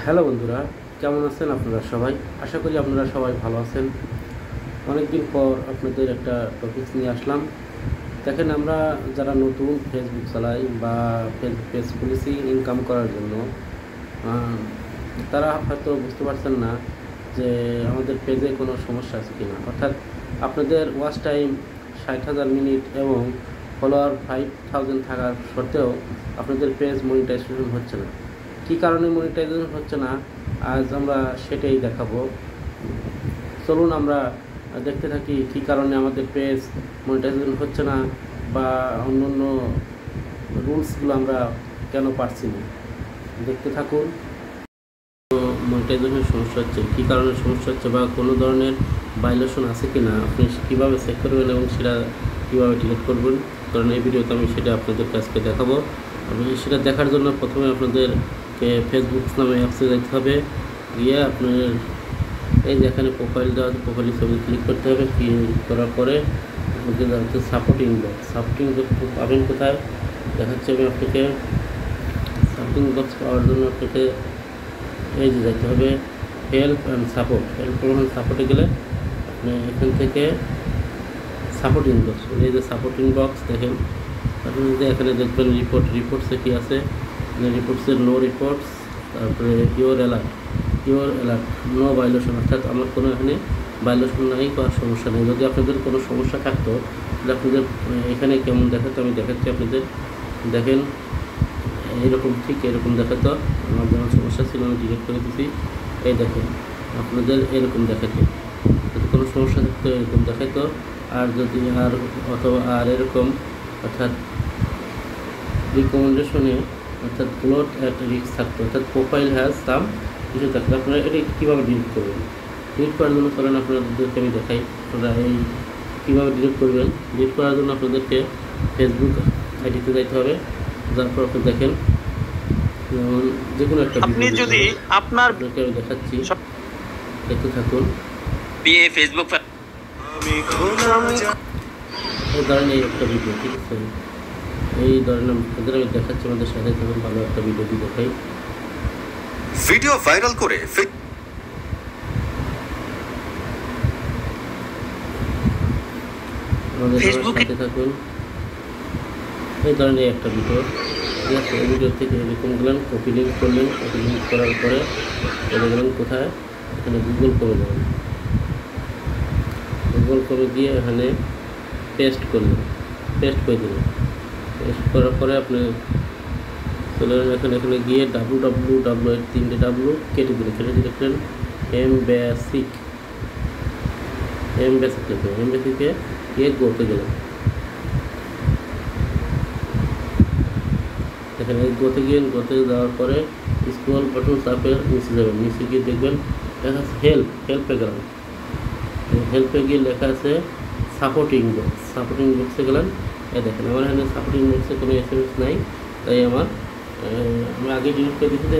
Hello বন্ধুরা, কেমন আছেন আপনারা সবাই? আশা করি আপনারা সবাই ভালো আছেন। অনেকদিন পর আপনাদের একটা টপিক নিয়ে আসলাম। দেখেন, আমরা যারা নতুন ফেসবুক চালাই বা ফেসবুক পেজ খুলেছি ইনকাম করার জন্য, তারা হয়তো বুঝতে পারছেন না যে আমাদের পেজে কোনো সমস্যা আছে কিনা। অর্থাৎ আপনাদের ওয়াচ টাইম 60,000 মিনিট এবং ফলোয়ার 5,000 থাকার সত্ত্বেও আপনাদের পেজ মনিটাইজেশন হচ্ছে না। কী কারণে মনিটাইজেশন হচ্ছে না, আজ আমরা সেটাই দেখাবো। চলুন আমরা দেখতে থাকি কী কারণে আমাদের পেজ মনিটাইজেশন হচ্ছে না বা অন্য অন্য রুলসগুলো আমরা কেন পারছি না। দেখতে থাকুন। মনিটাইজেশনের সমস্যা হচ্ছে, কী কারণে সমস্যা হচ্ছে বা কোনো ধরনের ভায়োলেশন আছে কি না আপনি কীভাবে চেক করবেন এবং সেটা কীভাবে ডিলিট করবেন, কারণ এই ভিডিওতে আমি সেটা আপনাদের কাছকে দেখাবো। আমি সেটা দেখার জন্য প্রথমে আপনাদেরকে ফেসবুক নামে অ্যাপসে যেতে হবে। গিয়ে আপনার এই যে এখানে প্রোফাইল দেওয়া আছে, প্রোফাইলের ছবি ক্লিক করতে হবে। ক্লিক করার পরে আপনাদের হচ্ছে সাপোর্টিং বক্স পাবেন কোথায় দেখাচ্ছে। আমি আপনাকে সাপোর্টিং বক্স পাওয়ার জন্য আপনাকে এই যে যেতে হবে help and support. Help and সাপোর্টে গেলে আপনি এখান থেকে সাপোর্টিং বক্স, এই যে সাপোর্টিং বক্স দেখেন, আপনি যদি এখানে দেখবেন রিপোর্টসে কী আছে, রিপোর্টসের নো রিপোর্টস, তারপরে ইউর অ্যালার্ট নো ভায়োলেশন, অর্থাৎ আমার কোনো এখানে ভায়োলেশন নাই বা সমস্যা নেই। যদি আপনাদের কোনো সমস্যা থাকতো তাহলে আপনাদের এখানে কেমন দেখাতো আমি দেখাচ্ছি আপনাদের। দেখেন এইরকম, ঠিক এরকম দেখাতো। আমার যেমন সমস্যা ছিল আমি ডিলিট করে দিচ্ছি। এই দেখেন আপনাদের এরকম দেখাতো, যদি কোনো সমস্যা থাকতো এরকম দেখাতো। আর যদি আর এরকম, অর্থাৎ রিকমেন্ডেশনে অর্থাৎ ব্লট অ্যাট রিস্ক থাকতো, অর্থাৎ প্রোফাইল হ্যাজ সাম কিছু থাকতো। আপনারা এটা কীভাবে ডিলিট করবেন? ডিলিট করার জন্য চলেন আপনাদেরকে আমি দেখাই আপনারা এই কীভাবে ডিলিট করবেন। ডিলিট করার জন্য আপনাদেরকে ফেসবুক আইডিতে যাইতে হবে। যার পর আপনি দেখেন যেমন যে কোনো একটা আপনি যদি আপনার আমি দেখাচ্ছি, দেখতে থাকুন। ফেসবুক এই ধরনের একটা ভিডিও, ঠিক আছে, এই ধরনের আপনাদের আমি দেখাচ্ছি। আমাদের সাথে তখন ভালো একটা ভিডিওটি দেখাই। ভিডিও ভাইরাল করে আমাদের সাথে থাকুন। এই ধরনের একটা ভিডিও, ঠিক আছে। এই ভিডিও থেকে এরকম গেলেন, কপি লিঙ্ক করলেন, কপি লিঙ্ক করার পরে চলে গেলেন কোথায়, এখানে গুগল করে যাবেন। গুগল করে দিয়ে এখানে পেস্ট করলেন, পেস্ট করে দিলেন। পেস্ট করার পরে আপনি চলে গেলেন এখানে গিয়ে www তিনটে ডাব্লু কেটে দিলেন এমবেসিক লিখে এমবেসিকে গিয়ে গোতে গেলেন। এখানে গোতে যাওয়ার পরে স্ক্রল বাটন চাপে নিচে যাবেন। নিচে গিয়ে দেখবেন লেখা আছে হেল্পে গেলাম। হেল্পে গিয়ে লেখা আছে সাপোর্টিং বক্সে গেলেন। দেখেন আমার এখানে সাপোর্টিং বক্সে কোনো SMS নাই, তাই আমি আগে ডিলিট করে দিতে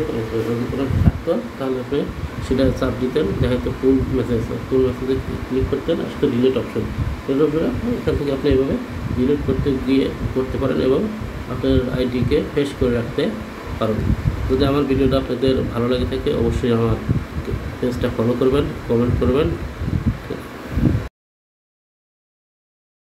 যদি কোনো থাকতো তাহলে আপনি সেটা চাপ দিতেন, দেখাইতো ফুল মেসেজে ক্লিক করতেন, আসলে ডিলিট অপশন। এখান থেকে আপনি এইভাবে ডিলিট করতে পারেন এবং আপনার আইডিকে ফ্রেশ করে রাখতে পারেন। যদি আমার ভিডিওটা আপনাদের ভালো লাগে থাকে অবশ্যই আমার পেজটা ফলো করবেন, কমেন্ট করবেন।